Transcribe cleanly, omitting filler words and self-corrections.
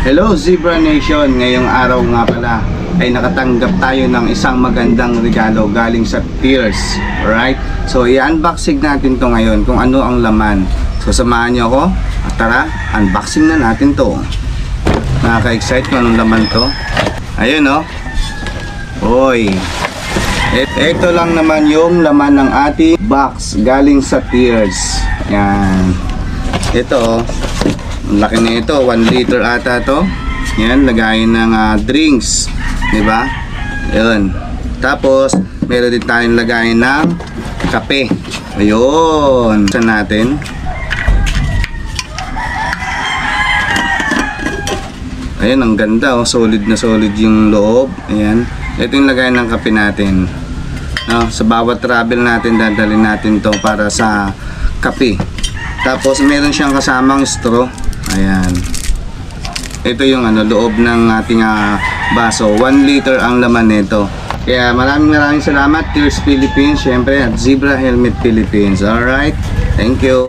Hello Zebra Nation! Ngayong araw nga pala ay nakatanggap tayo ng isang magandang regalo galing sa Tears. Alright? So i-unboxing natin to ngayon kung ano ang laman. So samahan nyo ako at tara, unboxing na natin to. Nakaka-excite kung anong laman to. Ayun o. Oy. Ito lang naman yung laman ng ating box galing sa Tears. Yan. Ito o. Ang laki na ito, 1 liter ata to. Yan, lagayin ng drinks, 'di ba? 'Yun. Tapos, meron din tayong lagayin ng kape. Ayun. Saan natin? Ayun, ang ganda oh, solid na solid yung loob. Ayan. Ito yung lagayin ng kape natin. No, sa bawat travel natin dadalhin natin 'to para sa kape. Tapos meron siyang kasamang straw. Ayan. Ito yung loob ng ating baso. 1 liter ang laman nito. Kaya maraming salamat Tears Philippines, syempre, at Zebra Helmet Philippines. Alright. Thank you.